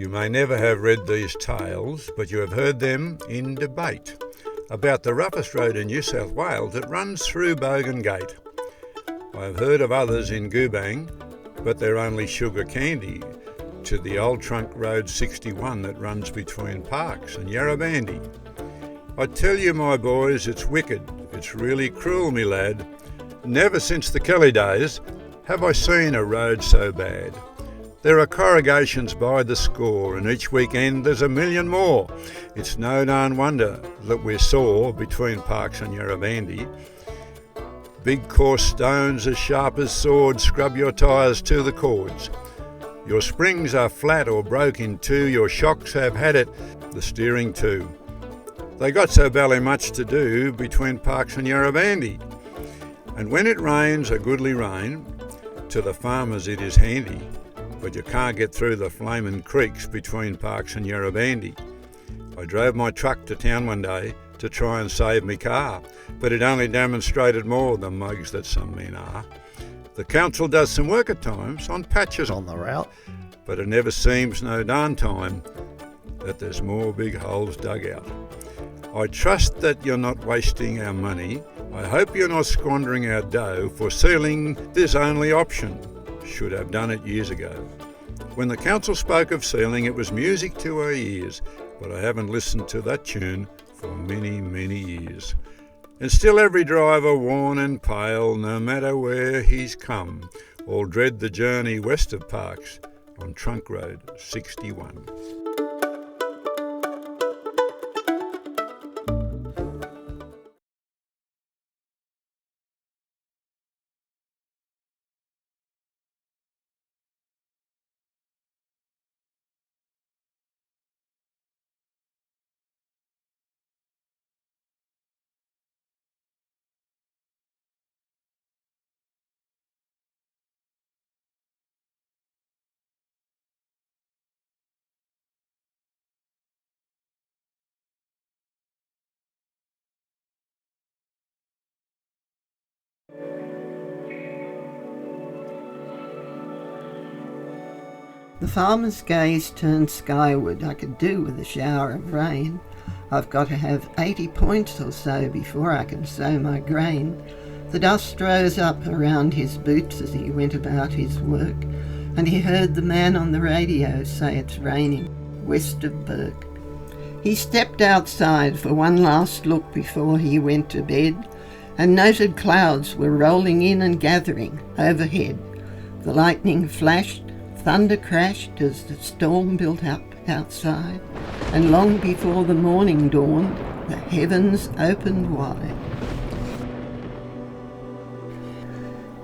You may never have read these tales, but you have heard them in debate about the roughest road in New South Wales that runs through Bogan Gate. I have heard of others in Goobang, but they're only sugar candy to the old trunk road 61 that runs between Parkes and Yarrabandi. I tell you, my boys, it's wicked, it's really cruel, me lad. Never since the Kelly days have I seen a road so bad. There are corrugations by the score, and each weekend there's a million more. It's no darn wonder that we're sore between Parkes and Yarrabandi. Big coarse stones as sharp as swords scrub your tyres to the cords. Your springs are flat or broke in two, your shocks have had it, the steering too. They got so bally much to do between Parkes and Yarrabandi. And when it rains a goodly rain, to the farmers it is handy, but you can't get through the flaming creeks between Parkes and Yarrabandi. I drove my truck to town one day to try and save me car, but it only demonstrated more the mugs that some men are. The council does some work at times on patches on the route, but it never seems no darn time that there's more big holes dug out. I trust that you're not wasting our money. I hope you're not squandering our dough for sealing this only option. Should have done it years ago. When the council spoke of sealing, it was music to our ears, but I haven't listened to that tune for many, many years. And still every driver, worn and pale, no matter where he's come, all dread the journey west of Parkes on Trunk Road 61. The farmer's gaze turned skyward. I could do with a shower of rain. I've got to have 80 points or so before I can sow my grain. The dust rose up around his boots as he went about his work, and he heard the man on the radio say it's raining west of Burke. He stepped outside for one last look before he went to bed, and noted clouds were rolling in and gathering overhead. The lightning flashed, thunder crashed as the storm built up outside, and long before the morning dawned, the heavens opened wide.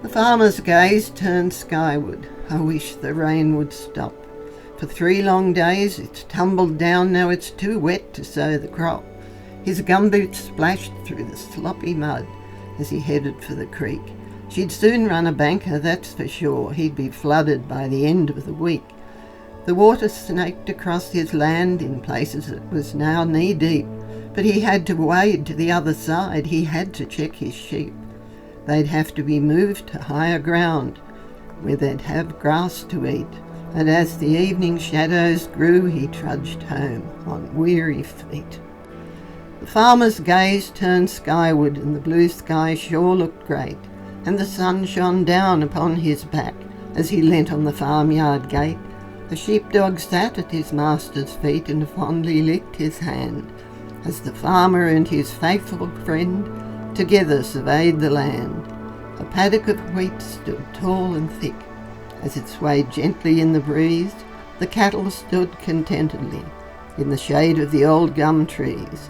The farmer's gaze turned skyward. I wish the rain would stop. For 3 long days it's tumbled down, now it's too wet to sow the crop. His gumboots splashed through the sloppy mud as he headed for the creek. She'd soon run a banker, that's for sure. He'd be flooded by the end of the week. The water snaked across his land in places it was now knee-deep, but he had to wade to the other side. He had to check his sheep. They'd have to be moved to higher ground, where they'd have grass to eat. And as the evening shadows grew, he trudged home on weary feet. The farmer's gaze turned skyward, and the blue sky sure looked great, and the sun shone down upon his back as he leant on the farmyard gate. The sheepdog sat at his master's feet and fondly licked his hand, as the farmer and his faithful friend together surveyed the land. A paddock of wheat stood tall and thick. As it swayed gently in the breeze, the cattle stood contentedly in the shade of the old gum trees.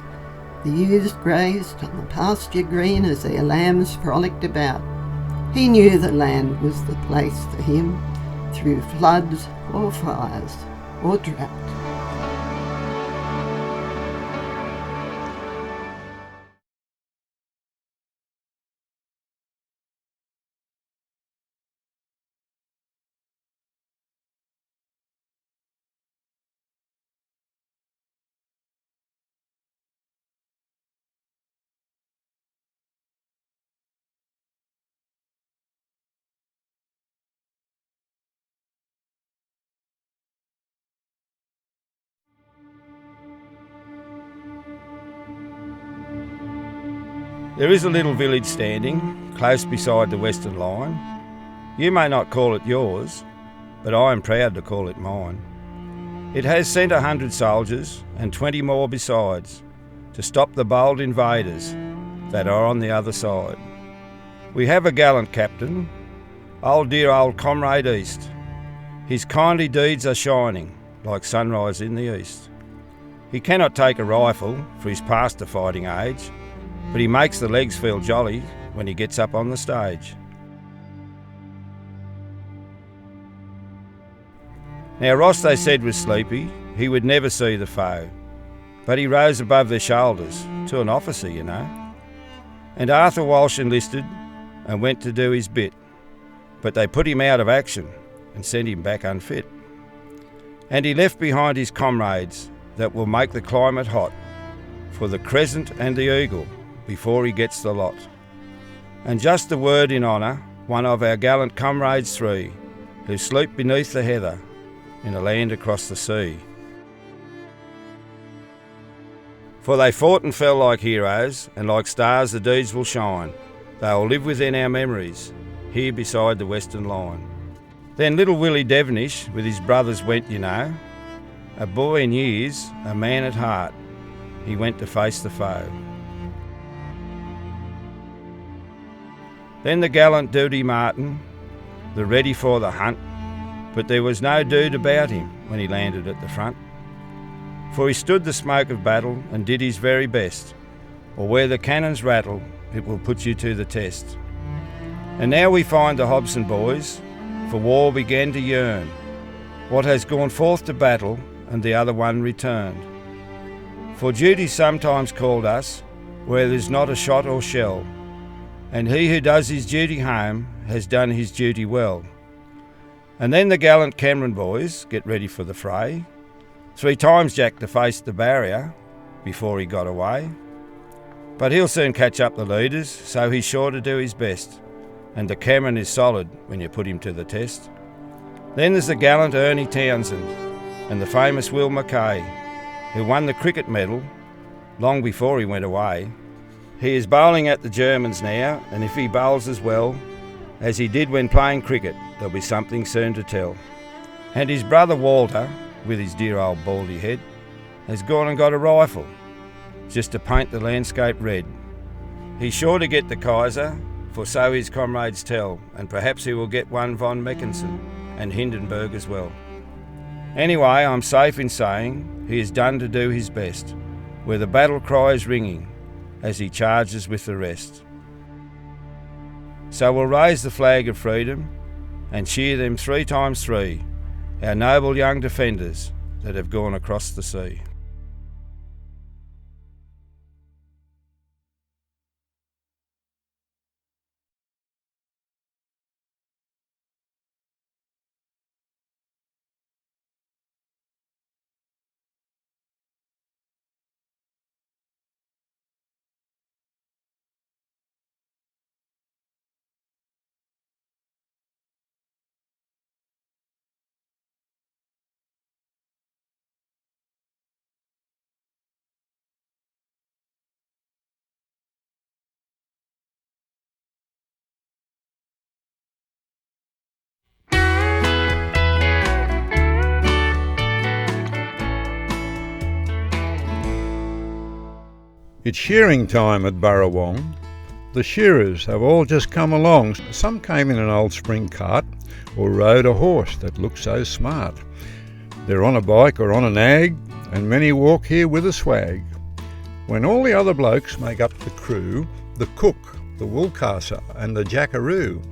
The ewes grazed on the pasture green as their lambs frolicked about. He knew the land was the place for him, through floods or fires or drought. There is a little village standing close beside the western line. You may not call it yours, but I am proud to call it mine. It has sent 100 soldiers and 20 more besides to stop the bold invaders that are on the other side. We have a gallant captain, dear old Comrade East. His kindly deeds are shining like sunrise in the east. He cannot take a rifle for he's past the fighting age, but he makes the legs feel jolly when he gets up on the stage. Now Ross, they said, was sleepy, he would never see the foe, but he rose above their shoulders to an officer, you know. And Arthur Walsh enlisted and went to do his bit, but they put him out of action and sent him back unfit. And he left behind his comrades that will make the climate hot for the Crescent and the Eagle before he gets the lot. And just a word in honour, one of our gallant comrades 3 who sleep beneath the heather in a land across the sea. For they fought and fell like heroes, and like stars the deeds will shine. They will live within our memories, here beside the western line. Then little Willie Devenish with his brothers went, you know, a boy in years, a man at heart, he went to face the foe. Then the gallant Doody Martin, the ready for the hunt, but there was no dude about him when he landed at the front. For he stood the smoke of battle and did his very best, or where the cannons rattle, it will put you to the test. And now we find the Hobson boys, for war began to yearn, what has gone forth to battle and the other one returned. For duty sometimes called us where there's not a shot or shell, and he who does his duty home has done his duty well. And then the gallant Cameron boys get ready for the fray. 3 times Jack to face the barrier before he got away. But he'll soon catch up the leaders, so he's sure to do his best, and the Cameron is solid when you put him to the test. Then there's the gallant Ernie Townsend and the famous Will Mackay, who won the cricket medal long before he went away. He is bowling at the Germans now, and if he bowls as well as he did when playing cricket, there'll be something soon to tell. And his brother Walter, with his dear old baldy head, has gone and got a rifle, just to paint the landscape red. He's sure to get the Kaiser, for so his comrades tell, and perhaps he will get one von Meckensen and Hindenburg as well. Anyway, I'm safe in saying he is done to do his best, where the battle cry is ringing as he charges with the rest. So we'll raise the flag of freedom and cheer them 3 times 3, our noble young defenders that have gone across the sea. It's shearing time at Burrawong. The shearers have all just come along. Some came in an old spring cart or rode a horse that looked so smart. They're on a bike or on a nag, and many walk here with a swag. When all the other blokes make up the crew, the cook, the woolcasser and the jackaroo.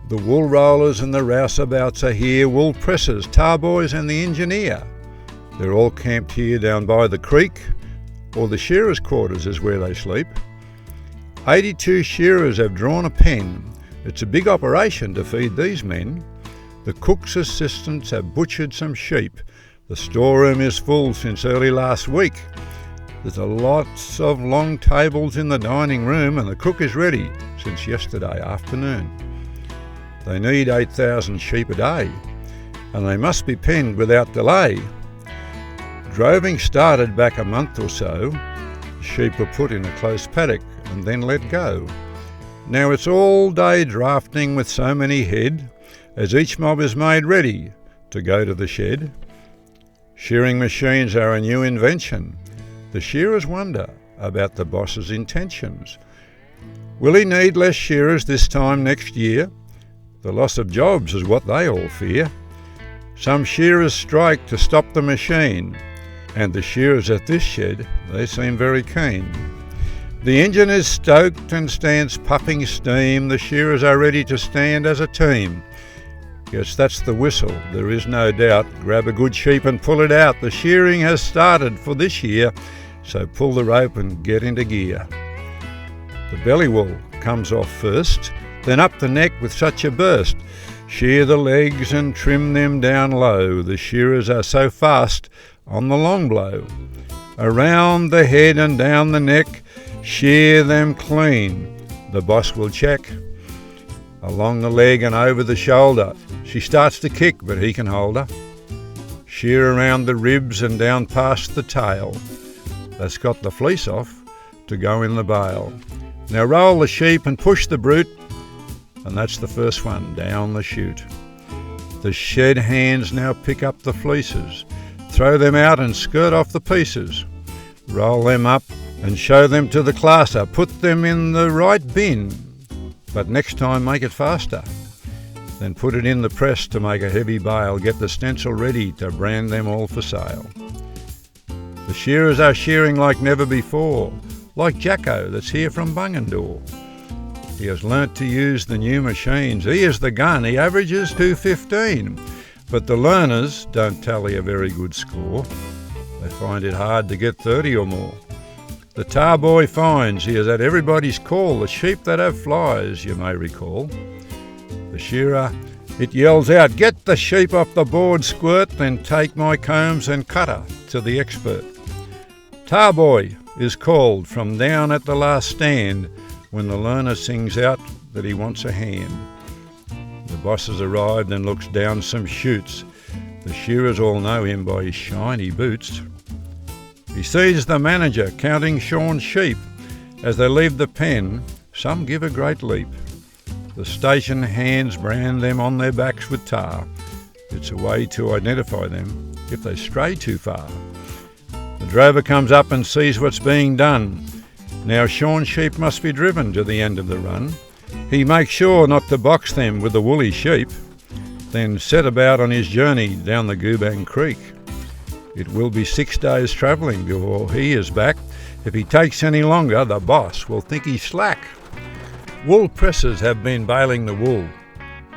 The wool rollers and the rouseabouts are here, wool pressers, tar boys and the engineer. They're all camped here down by the creek, or the shearers' quarters is where they sleep. 82 shearers have drawn a pen. It's a big operation to feed these men. The cook's assistants have butchered some sheep. The storeroom is full since early last week. There's a lots of long tables in the dining room, and the cook is ready since yesterday afternoon. They need 8,000 sheep a day, and they must be penned without delay. Droving started back a month or so. Sheep were put in a close paddock and then let go. Now it's all day drafting with so many head, as each mob is made ready to go to the shed. Shearing machines are a new invention. The shearers wonder about the boss's intentions. Will he need less shearers this time next year? The loss of jobs is what they all fear. Some shearers strike to stop the machine, and the shearers at this shed, they seem very keen. The engine is stoked and stands puffing steam. The shearers are ready to stand as a team. Yes, that's the whistle, there is no doubt. Grab a good sheep and pull it out. The shearing has started for this year, so pull the rope and get into gear. The belly wool comes off first, then up the neck with such a burst. Shear the legs and trim them down low. The shearers are so fast on the long blow. Around the head and down the neck, shear them clean. The boss will check. Along the leg and over the shoulder, she starts to kick, but he can hold her. Shear around the ribs and down past the tail. That's got the fleece off to go in the bale. Now roll the sheep and push the brute, and that's the first one down the chute. The shed hands now pick up the fleeces, throw them out and skirt off the pieces. Roll them up and show them to the classer. Put them in the right bin, but next time make it faster. Then put it in the press to make a heavy bale. Get the stencil ready to brand them all for sale. The shearers are shearing like never before, like Jacko that's here from Bungendore. He has learnt to use the new machines. He is the gun, he averages 215. But the learners don't tally a very good score. They find it hard to get 30 or more. The tar boy finds he is at everybody's call. The sheep that have flies, you may recall. The shearer, it yells out, get the sheep off the board, squirt, then take my combs and cut her to the expert. Tar boy is called from down at the last stand when the learner sings out that he wants a hand. The boss has arrived and looks down some chutes. The shearers all know him by his shiny boots. He sees the manager counting shorn sheep. As they leave the pen, some give a great leap. The station hands brand them on their backs with tar. It's a way to identify them if they stray too far. The drover comes up and sees what's being done. Now shorn sheep must be driven to the end of the run. He makes sure not to box them with the woolly sheep, then set about on his journey down the Goobang Creek. It will be 6 days travelling before he is back. If he takes any longer, the boss will think he's slack. Wool pressers have been baling the wool.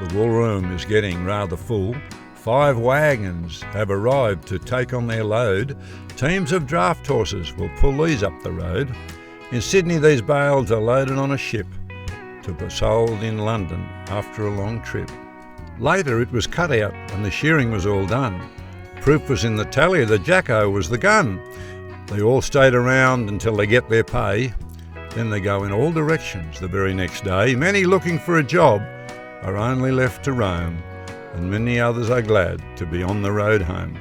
The wool room is getting rather full. 5 wagons have arrived to take on their load. Teams of draft horses will pull these up the road. In Sydney, these bales are loaded on a ship to be sold in London after a long trip. Later it was cut out and the shearing was all done. Proof was in the tally that Jacko was the gun. They all stayed around until they get their pay. Then they go in all directions the very next day. Many looking for a job are only left to roam, and many others are glad to be on the road home.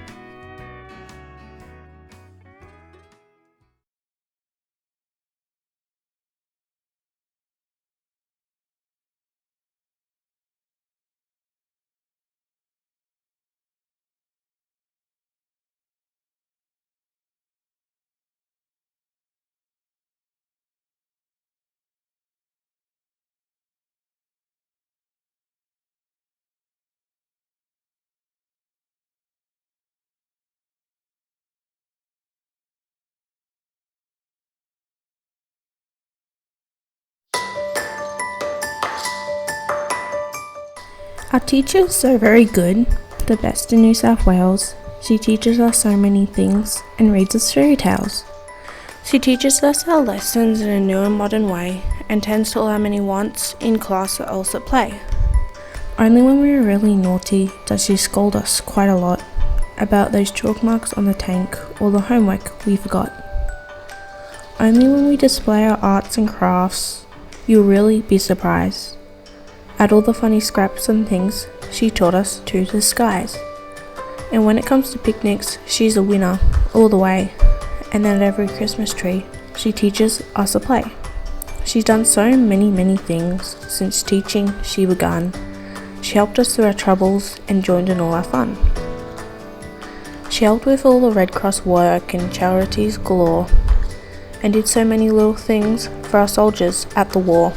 Our teachers are very good, the best in New South Wales. She teaches us so many things and reads us fairy tales. She teaches us our lessons in a new and modern way and tends to allow many wants in class or else at play. Only when we are really naughty does she scold us quite a lot about those chalk marks on the tank or the homework we forgot. Only when we display our arts and crafts, you'll really be surprised at all the funny scraps and things she taught us to disguise. And when it comes to picnics, she's a winner all the way. And then at every Christmas tree, she teaches us a play. She's done so many things since teaching she begun. She helped us through our troubles and joined in all our fun. She helped with all the Red Cross work and charities galore, and did so many little things for our soldiers at the war.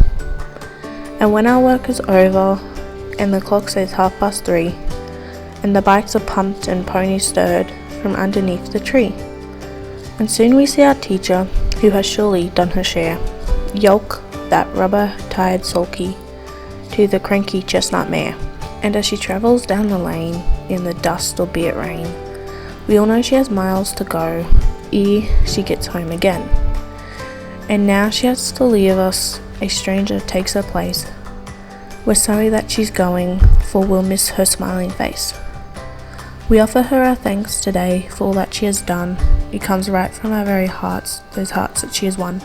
And when our work is over and the clock says 3:30, and the bikes are pumped and ponies stirred from underneath the tree, and soon we see our teacher, who has surely done her share, yoke that rubber-tired sulky to the cranky chestnut mare. And as she travels down the lane in the dust or be it rain, we all know she has miles to go ere she gets home again. And now she has to leave us, a stranger takes her place. We're sorry that she's going, for we'll miss her smiling face. We offer her our thanks today for all that she has done. It comes right from our very hearts, those hearts that she has won.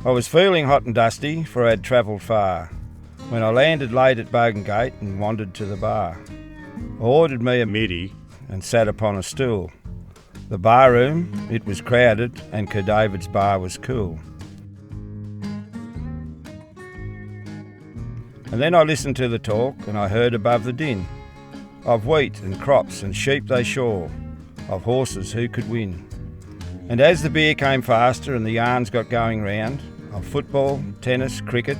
I was feeling hot and dusty, for I had travelled far, when I landed late at Bogan Gate and wandered to the bar. I ordered me a middy and sat upon a stool. The bar room, it was crowded, and Sir David's bar was cool. And then I listened to the talk, and I heard above the din of wheat and crops and sheep they shore, of horses who could win. And as the beer came faster and the yarns got going round, of football, tennis, cricket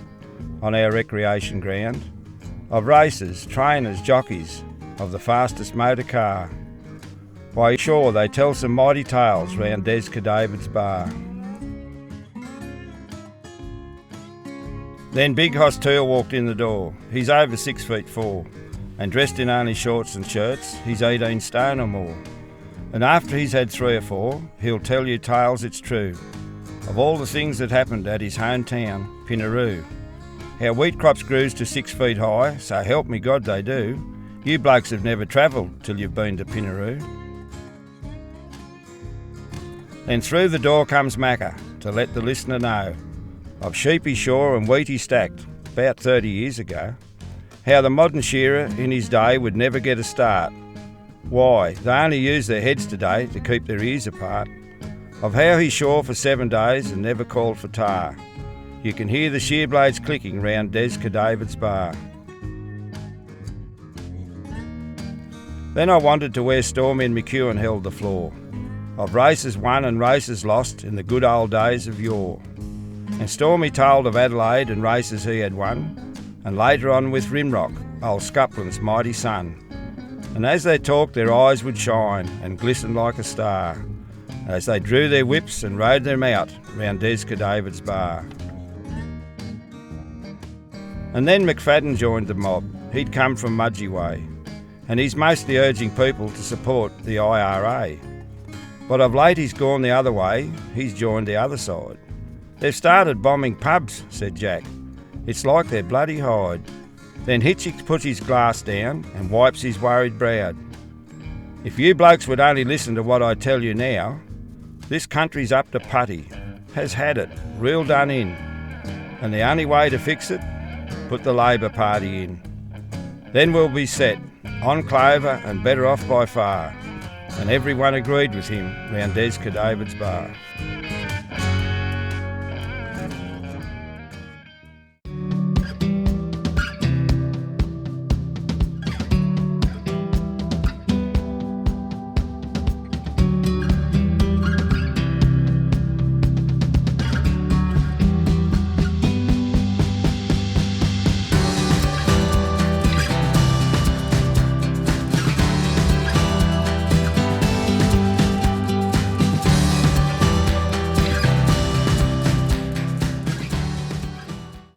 on our recreation ground, of races, trainers, jockeys, of the fastest motor car, why sure they tell some mighty tales round Sir David's bar. Then Big Hostile walked in the door. He's over 6'4", and dressed in only shorts and shirts. He's 18 stone or more. And after he's had 3 or 4, he'll tell you tales it's true, of all the things that happened at his hometown, Pinaroo. How wheat crops grews to 6 feet high, so help me God they do. You blokes have never travelled till you've been to Pinaroo. Then through the door comes Macca, to let the listener know, of sheepy shore and wheaty stacked, about 30 years ago. How the modern shearer in his day would never get a start. Why, they only use their heads today to keep their ears apart. Of how he shore for 7 days and never called for tar. You can hear the shear blades clicking round Sir David's bar. Then I wandered to where Stormy and McEwen held the floor, of races won and races lost in the good old days of yore. And Stormy told of Adelaide and races he had won, and later on with Rimrock, old Scupland's mighty son. And as they talked their eyes would shine and glisten like a star, as they drew their whips and rode them out round Sir David's bar. And then McFadden joined the mob. He'd come from Mudgee Way, and he's mostly urging people to support the IRA. But of late he's gone the other way, he's joined the other side. They've started bombing pubs, said Jack. It's like they're bloody hide. Then Hitchings puts his glass down and wipes his worried brow. If you blokes would only listen to what I tell you now, this country's up to putty, has had it, real done in. And the only way to fix it, put the Labor Party in. Then we'll be set, on clover and better off by far. And everyone agreed with him round Sir David's bar.